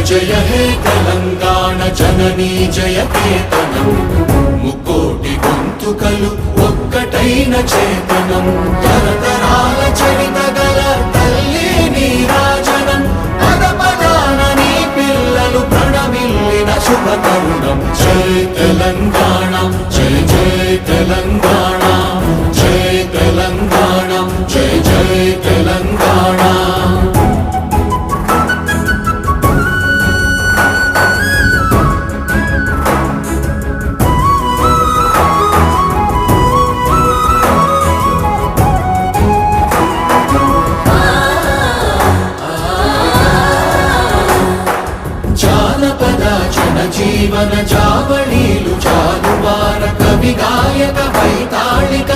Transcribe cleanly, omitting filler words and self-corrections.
జయ హే తెలంగాణ జననీ జయ కేతనం ముక్కోటి గొంతుకలు ఒక్కటైన చేతనం తరతరాల చరిత గల తల్లి నీరాజనం పద పదాన నీ పిల్లలు ప్రణమిల్లిన శుభ తరుణం జై తెలంగాణ జై జై తెలంగాణ జై తెలంగాణ జై జై తెలంగాణ జీవన చావళీలు చాలువార కవి గాయక వైతాళిక